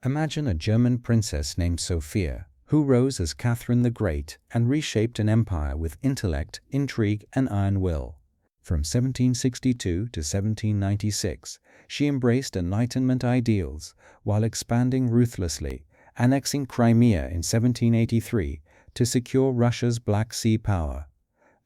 Imagine a German princess named Sophia, who rose as Catherine the Great and reshaped an empire with intellect, intrigue, and iron will. From 1762 to 1796, she embraced Enlightenment ideals while expanding ruthlessly, annexing Crimea in 1783 to secure Russia's Black Sea power.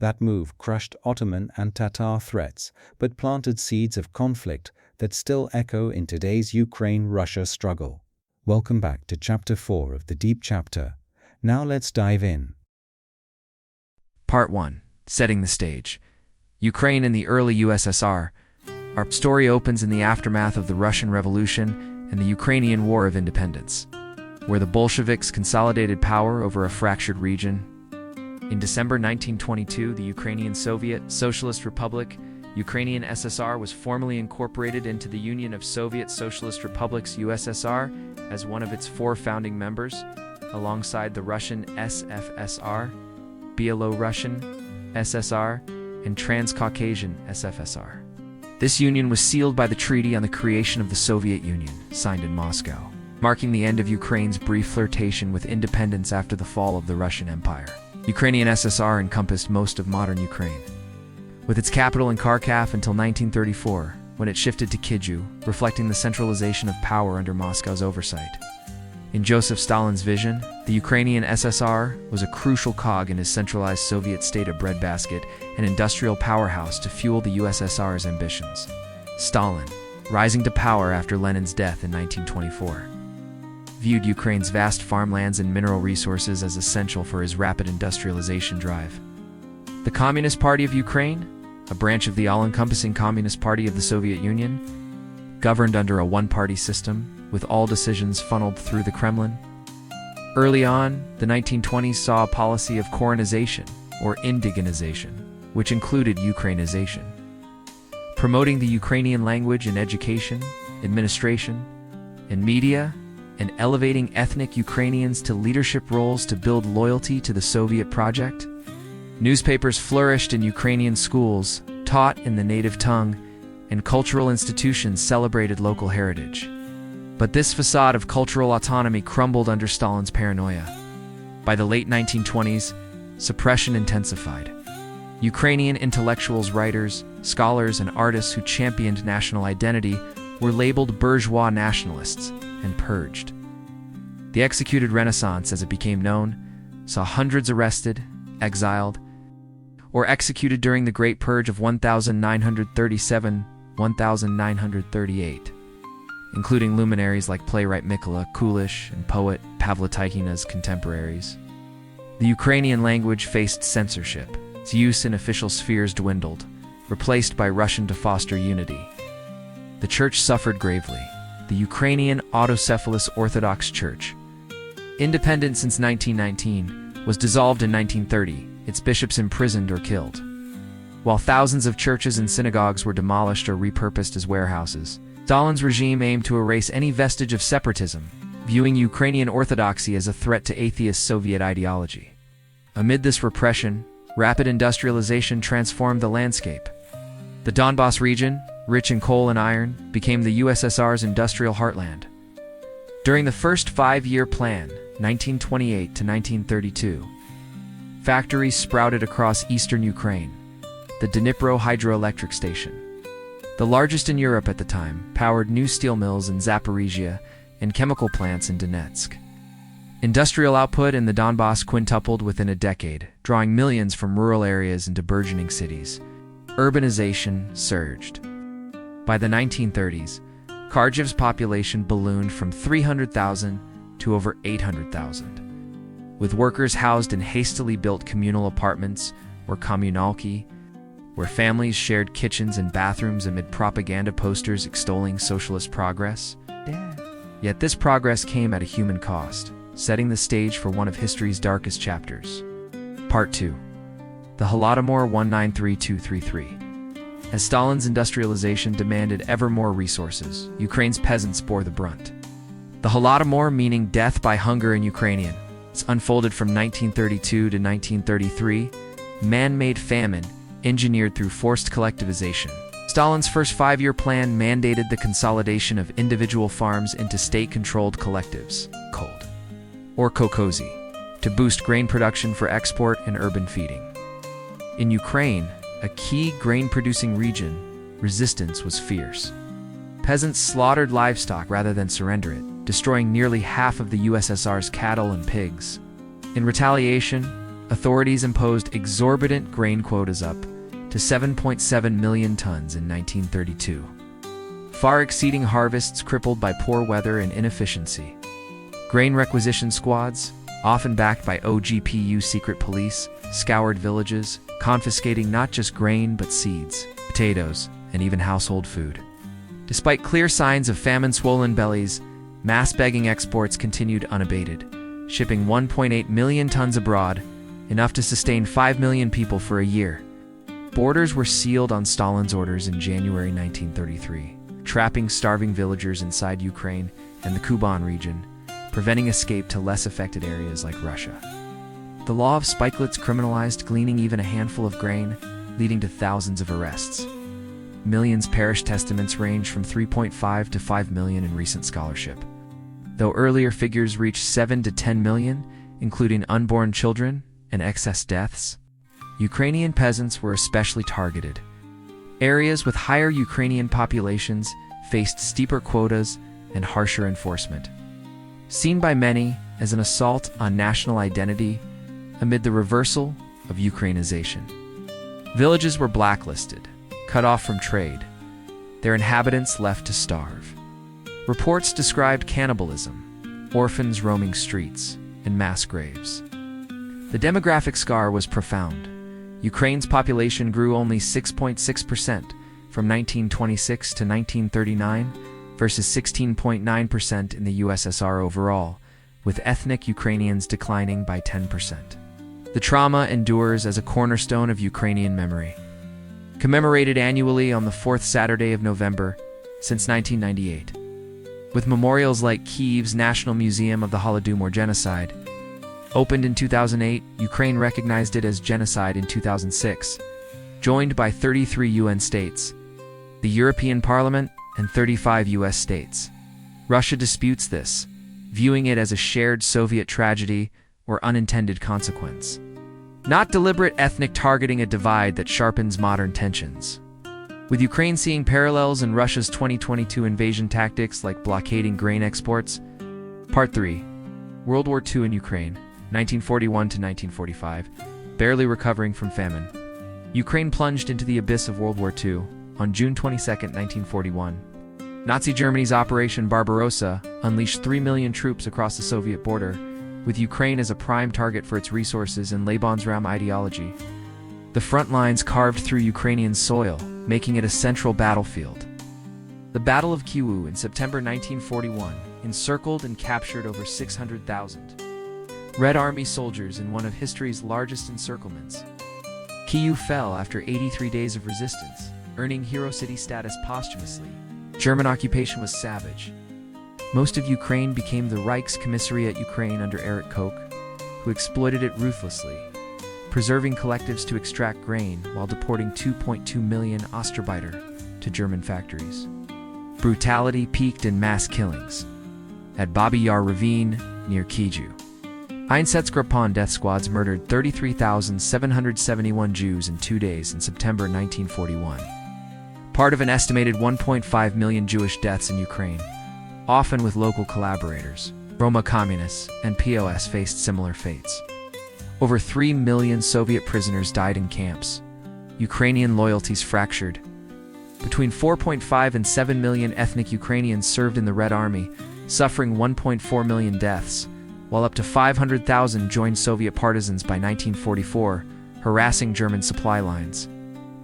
That move crushed Ottoman and Tatar threats, but planted seeds of conflict that still echo in today's Ukraine-Russia struggle. Welcome back to Chapter 4 of the Deep Chapter. Now let's dive in. Part 1. Setting the stage. Ukraine in the early USSR. Our story opens in the aftermath of the Russian Revolution and the Ukrainian War of Independence, where the Bolsheviks consolidated power over a fractured region. In December 1922, the Ukrainian Soviet Socialist Republic, Ukrainian SSR, was formally incorporated into the Union of Soviet Socialist Republics USSR as one of its 4 founding members, alongside the Russian SFSR, Byelorussian SSR, and Transcaucasian SFSR. This union was sealed by the Treaty on the Creation of the Soviet Union, signed in Moscow, marking the end of Ukraine's brief flirtation with independence after the fall of the Russian Empire. Ukrainian SSR encompassed most of modern Ukraine, with its capital in Kharkiv until 1934, when it shifted to Kyiv, reflecting the centralization of power under Moscow's oversight. In Joseph Stalin's vision, the Ukrainian SSR was a crucial cog in his centralized Soviet state, a breadbasket and industrial powerhouse to fuel the USSR's ambitions. Stalin, rising to power after Lenin's death in 1924, viewed Ukraine's vast farmlands and mineral resources as essential for his rapid industrialization drive. The Communist Party of Ukraine, a branch of the all-encompassing Communist Party of the Soviet Union, governed under a one-party system, with all decisions funneled through the Kremlin. Early on, the 1920s saw a policy of Koreanization, or indigenization, which included Ukrainization, promoting the Ukrainian language in education, administration, and media, and elevating ethnic Ukrainians to leadership roles to build loyalty to the Soviet project. Newspapers flourished in Ukrainian schools, taught in the native tongue, and cultural institutions celebrated local heritage. But this facade of cultural autonomy crumbled under Stalin's paranoia. By the late 1920s, suppression intensified. Ukrainian intellectuals, writers, scholars, and artists who championed national identity were labeled bourgeois nationalists and purged. The executed Renaissance, as it became known, saw hundreds arrested, exiled, or executed during the Great Purge of 1937-1938, including luminaries like playwright Mykola Kulish and poet Pavla Tykina's contemporaries. The Ukrainian language faced censorship. Its use in official spheres dwindled, replaced by Russian to foster unity. The Church suffered gravely. The Ukrainian Autocephalous Orthodox Church, independent since 1919, was dissolved in 1930, its bishops imprisoned or killed. While thousands of churches and synagogues were demolished or repurposed as warehouses, Stalin's regime aimed to erase any vestige of separatism, viewing Ukrainian Orthodoxy as a threat to atheist Soviet ideology. Amid this repression, rapid industrialization transformed the landscape. The Donbas region, rich in coal and iron, became the USSR's industrial heartland. During the first 5-year plan, 1928 to 1932, factories sprouted across eastern Ukraine. The Dnipro hydroelectric station, the largest in Europe at the time, powered new steel mills in Zaporizhia and chemical plants in Donetsk. Industrial output in the Donbas quintupled within a decade, drawing millions from rural areas into burgeoning cities. Urbanization surged. By the 1930s, Kharkiv's population ballooned from 300,000 to over 800,000, with workers housed in hastily built communal apartments, or kommunalki, where families shared kitchens and bathrooms amid propaganda posters extolling socialist progress. Yet this progress came at a human cost, setting the stage for one of history's darkest chapters. Part 2. The Holodomor 1932-33. As Stalin's industrialization demanded ever more resources, Ukraine's peasants bore the brunt. The Holodomor, meaning death by hunger in Ukrainian, it's unfolded from 1932 to 1933, man-made famine engineered through forced collectivization. Stalin's first five-year plan mandated the consolidation of individual farms into state-controlled collectives, cold, or kolkhozy, to boost grain production for export and urban feeding. In Ukraine, a key grain-producing region, resistance was fierce. Peasants slaughtered livestock rather than surrender it, destroying nearly half of the USSR's cattle and pigs. In retaliation, authorities imposed exorbitant grain quotas up to 7.7 million tons in 1932, far exceeding harvests crippled by poor weather and inefficiency. Grain requisition squads, often backed by OGPU secret police, scoured villages, confiscating not just grain but seeds, potatoes, and even household food. Despite clear signs of famine-swollen bellies, mass begging exports continued unabated, shipping 1.8 million tons abroad, enough to sustain 5 million people for a year. Borders were sealed on Stalin's orders in January 1933, trapping starving villagers inside Ukraine and the Kuban region, preventing escape to less affected areas like Russia. The law of spikelets criminalized gleaning even a handful of grain, leading to thousands of arrests. Millions perished. Estimates range from 3.5 to 5 million in recent scholarship, though earlier figures reached 7 to 10 million, including unborn children and excess deaths. Ukrainian peasants were especially targeted. Areas with higher Ukrainian populations faced steeper quotas and harsher enforcement, seen by many as an assault on national identity amid the reversal of Ukrainization. Villages were blacklisted, cut off from trade, their inhabitants left to starve. Reports described cannibalism, orphans roaming streets, and mass graves. The demographic scar was profound. Ukraine's population grew only 6.6% from 1926 to 1939 versus 16.9% in the USSR overall, with ethnic Ukrainians declining by 10%. The trauma endures as a cornerstone of Ukrainian memory, commemorated annually on the fourth Saturday of November since 1998. With memorials like Kyiv's National Museum of the Holodomor Genocide, opened in 2008, Ukraine recognized it as genocide in 2006, joined by 33 UN states, the European Parliament, and 35 US states. Russia disputes this, viewing it as a shared Soviet tragedy or unintended consequence, not deliberate ethnic targeting, a divide that sharpens modern tensions. With Ukraine seeing parallels in Russia's 2022 invasion tactics like blockading grain exports. Part 3. World War II in Ukraine, 1941 to 1945, barely recovering from famine. Ukraine plunged into the abyss of World War II on June 22, 1941. Nazi Germany's Operation Barbarossa unleashed 3 million troops across the Soviet border, with Ukraine as a prime target for its resources and Lebensraum ideology. The front lines carved through Ukrainian soil, making it a central battlefield. The Battle of Kyiv in September 1941 encircled and captured over 600,000 Red Army soldiers in one of history's largest encirclements. Kyiv fell after 83 days of resistance, earning hero city status posthumously. German occupation was savage. Most of Ukraine became the Reichskommissariat Ukraine under Erich Koch, who exploited it ruthlessly, preserving collectives to extract grain while deporting 2.2 million Ostarbeiter to German factories. Brutality peaked in mass killings at Babi Yar Ravine near Kyiv. Einsatzgruppen death squads murdered 33,771 Jews in 2 days in September 1941. Part of an estimated 1.5 million Jewish deaths in Ukraine, often with local collaborators. Roma communists and POS faced similar fates. Over 3 million Soviet prisoners died in camps. Ukrainian loyalties fractured. Between 4.5 and 7 million ethnic Ukrainians served in the Red Army, suffering 1.4 million deaths, while up to 500,000 joined Soviet partisans by 1944, harassing German supply lines.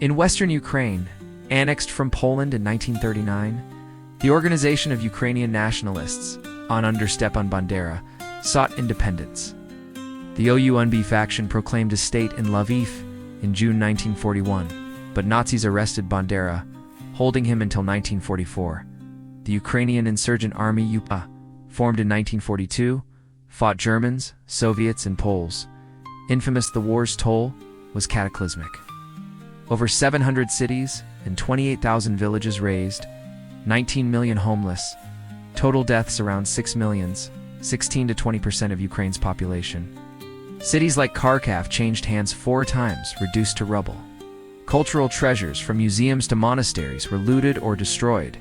In western Ukraine, annexed from Poland in 1939, the Organization of Ukrainian Nationalists, under Stepan Bandera, sought independence. The OUNB faction proclaimed a state in Lviv in June 1941, but Nazis arrested Bandera, holding him until 1944. The Ukrainian Insurgent Army UPA, formed in 1942, fought Germans, Soviets, and Poles. Infamous, the war's toll was cataclysmic. Over 700 cities, and 28,000 villages razed, 19 million homeless, total deaths around 6 million, 16 to 20% of Ukraine's population. Cities like Kharkiv changed hands 4 times, reduced to rubble. Cultural treasures from museums to monasteries were looted or destroyed.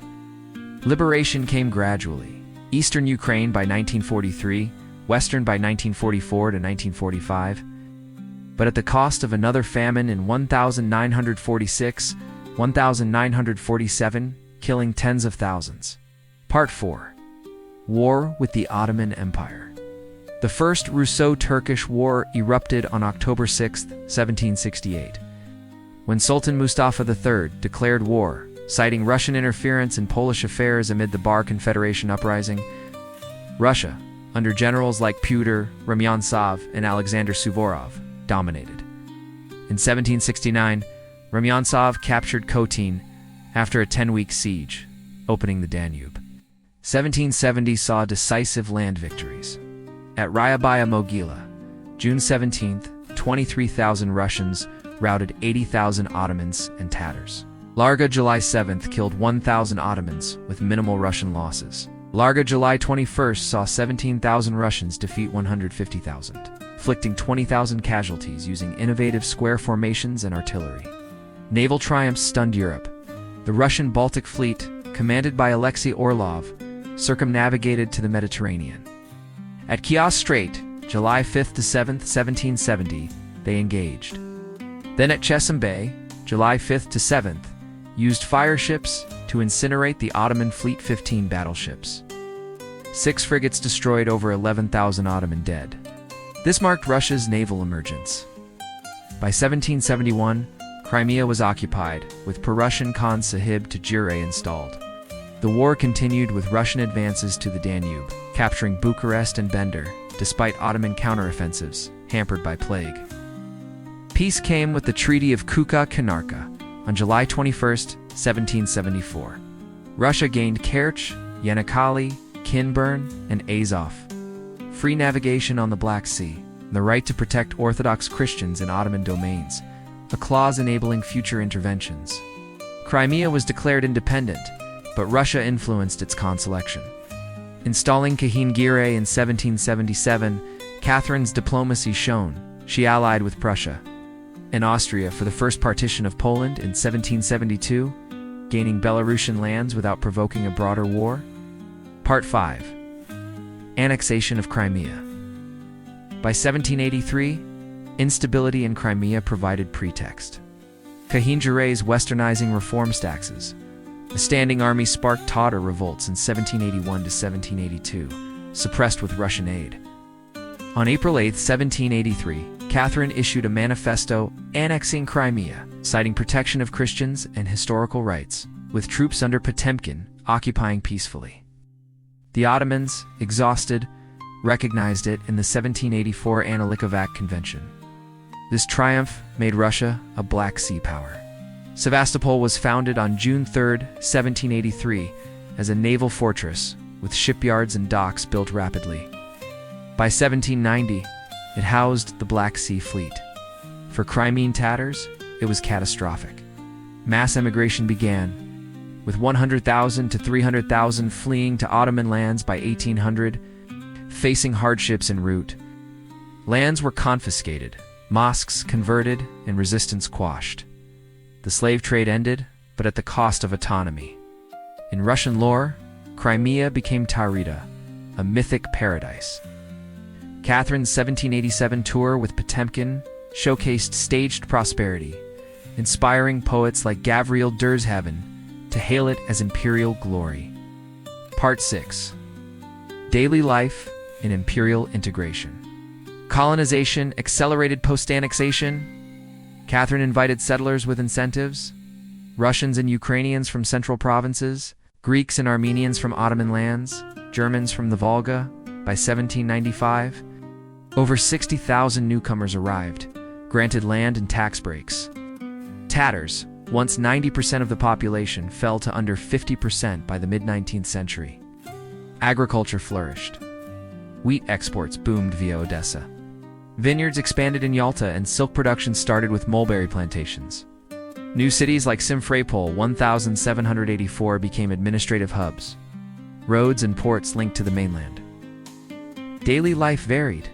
Liberation came gradually. Eastern Ukraine by 1943, Western by 1944 to 1945, but at the cost of another famine in 1946, 1947, killing tens of thousands. Part 4. War with the Ottoman Empire. The First Russo-Turkish War erupted on October 6, 1768, when Sultan Mustafa III declared war, citing Russian interference in Polish affairs amid the Bar Confederation uprising. Russia, under generals like Pyotr Rumyantsev and Alexander Suvorov, dominated. In 1769, Rumyantsev captured Kotin after a 10-week siege, opening the Danube. 1770 saw decisive land victories. At Ryabaya Mogila, June 17th, 23,000 Russians routed 80,000 Ottomans and Tatars. Larga July 7th killed 1,000 Ottomans with minimal Russian losses. Larga July 21st saw 17,000 Russians defeat 150,000, inflicting 20,000 casualties using innovative square formations and artillery. Naval triumphs stunned Europe. The Russian Baltic Fleet, commanded by Alexei Orlov, circumnavigated to the Mediterranean. At Chios Strait, July 5th to 7th, 1770, they engaged. Then at Chesim Bay, July 5th to 7th, used fire ships to incinerate the Ottoman fleet. 15 battleships. 6 frigates destroyed, over 11,000 Ottoman dead. This marked Russia's naval emergence. By 1771, Crimea was occupied, with Prussian Khan Sahib Tajiri installed. The war continued with Russian advances to the Danube, capturing Bucharest and Bender, despite Ottoman counteroffensives, hampered by plague. Peace came with the Treaty of Kuka-Kanarka on July 21, 1774. Russia gained Kerch, Yanakali, Kinburn, and Azov, free navigation on the Black Sea, and the right to protect Orthodox Christians in Ottoman domains, a clause enabling future interventions. Crimea was declared independent, but Russia influenced its conselection. Installing Kahingire in 1777, Catherine's diplomacy shone. She allied with Prussia and Austria for the first partition of Poland in 1772, gaining Belarusian lands without provoking a broader war. Part 5. Annexation of Crimea. By 1783, instability in Crimea provided pretext. Kahingire's westernizing reform taxes. The standing army sparked Tatar revolts in 1781 to 1782, suppressed with Russian aid. On April 8, 1783, Catherine issued a manifesto annexing Crimea, citing protection of Christians and historical rights, with troops under Potemkin occupying peacefully. The Ottomans, exhausted, recognized it in the 1784 Annalikovac Convention. This triumph made Russia a Black Sea power. Sevastopol was founded on June 3, 1783, as a naval fortress with shipyards and docks built rapidly. By 1790, it housed the Black Sea Fleet. For Crimean Tatars, it was catastrophic. Mass emigration began, with 100,000 to 300,000 fleeing to Ottoman lands by 1800, facing hardships en route. Lands were confiscated, mosques converted, and resistance quashed. The slave trade ended, but at the cost of autonomy. In Russian lore, Crimea became Taurida, a mythic paradise. Catherine's 1787 tour with Potemkin showcased staged prosperity, inspiring poets like Gavril Durzhaven to hail it as imperial glory. Part 6. Daily life in imperial integration. Colonization accelerated post-annexation. Catherine invited settlers with incentives. Russians and Ukrainians from central provinces, Greeks and Armenians from Ottoman lands, Germans from the Volga. By 1795, over 60,000 newcomers arrived, granted land and tax breaks. Tatars, once 90% of the population, fell to under 50% by the mid-19th century. Agriculture flourished. Wheat exports boomed via Odessa. Vineyards expanded in Yalta, and silk production started with mulberry plantations. New cities like Simferopol 1784 became administrative hubs. Roads and ports linked to the mainland. Daily life varied.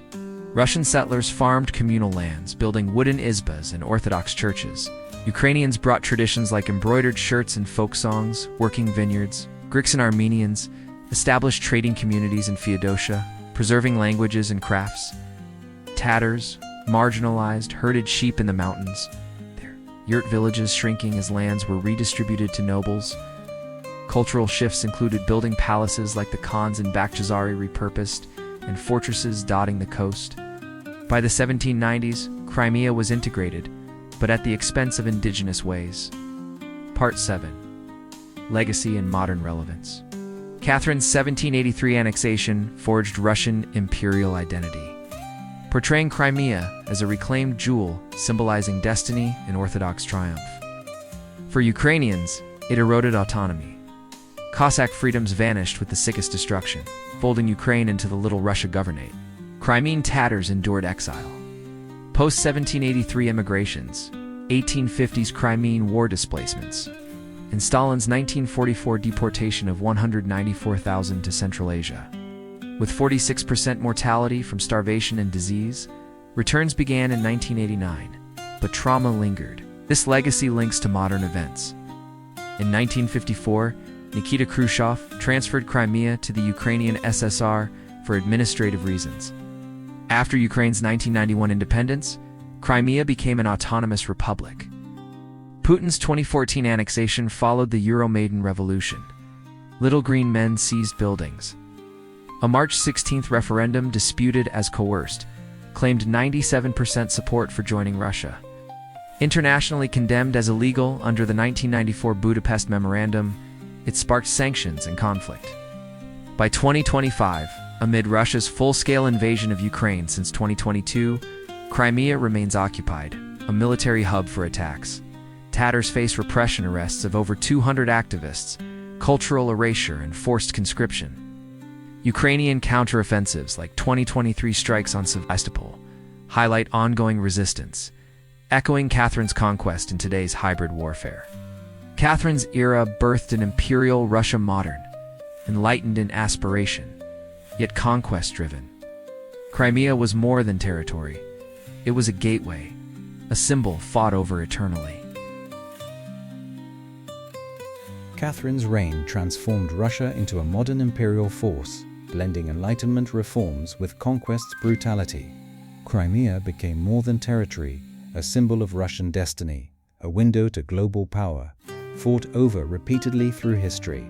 Russian settlers farmed communal lands, building wooden izbas and Orthodox churches. Ukrainians brought traditions like embroidered shirts and folk songs, working vineyards. Greeks and Armenians established trading communities in Feodosia, preserving languages and crafts. Tatars, marginalized, herded sheep in the mountains. Their yurt villages shrinking as lands were redistributed to nobles. Cultural shifts included building palaces like the Khans in Bakhchazari repurposed, and fortresses dotting the coast. By the 1790s, Crimea was integrated, but at the expense of indigenous ways. Part 7. Legacy and Modern Relevance. Catherine's 1783 annexation forged Russian imperial identity, portraying Crimea as a reclaimed jewel symbolizing destiny and Orthodox crimes. For Ukrainians, it eroded autonomy. Cossack freedoms vanished with the Sickist destruction, folding Ukraine into the Little Russia Governorate. Crimean Tatars endured exile. Post-1783 emigrations, 1850s Crimean War displacements, and Stalin's 1944 deportation of 194,000 to Central Asia. With 46% mortality from starvation and disease, returns began in 1989, but trauma lingered. This legacy links to modern events. In 1954, Nikita Khrushchev transferred Crimea to the Ukrainian SSR for administrative reasons. After Ukraine's 1991 independence, Crimea became an autonomous republic. Putin's 2014 annexation followed the Euromaidan Revolution. Little green men seized buildings. A March 16th referendum, disputed as coerced, claimed 97% support for joining Russia. Internationally condemned as illegal under the 1994 Budapest Memorandum, it sparked sanctions and conflict. By 2025, amid Russia's full-scale invasion of Ukraine since 2022, Crimea remains occupied, a military hub for attacks. Tatars face repression arrests of over 200 activists, cultural erasure, and forced conscription. Ukrainian counteroffensives like 2023 strikes on Sevastopol highlight ongoing resistance, echoing Catherine's conquest in today's hybrid warfare. Catherine's era birthed an imperial Russia modern, enlightened in aspiration, yet conquest-driven. Crimea was more than territory. It was a gateway, a symbol fought over eternally. Catherine's reign transformed Russia into a modern imperial force, blending Enlightenment reforms with conquest's brutality. Crimea became more than territory, a symbol of Russian destiny, a window to global power, fought over repeatedly through history.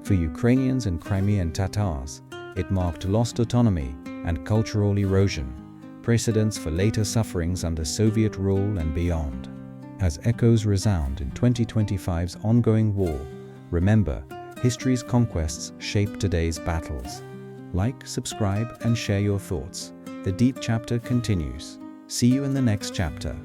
For Ukrainians and Crimean Tatars, it marked lost autonomy and cultural erosion, precedents for later sufferings under Soviet rule and beyond. As echoes resound in 2025's ongoing war, remember, history's conquests shape today's battles. Like, subscribe, and share your thoughts. The Deep Chapter continues. See you in the next chapter.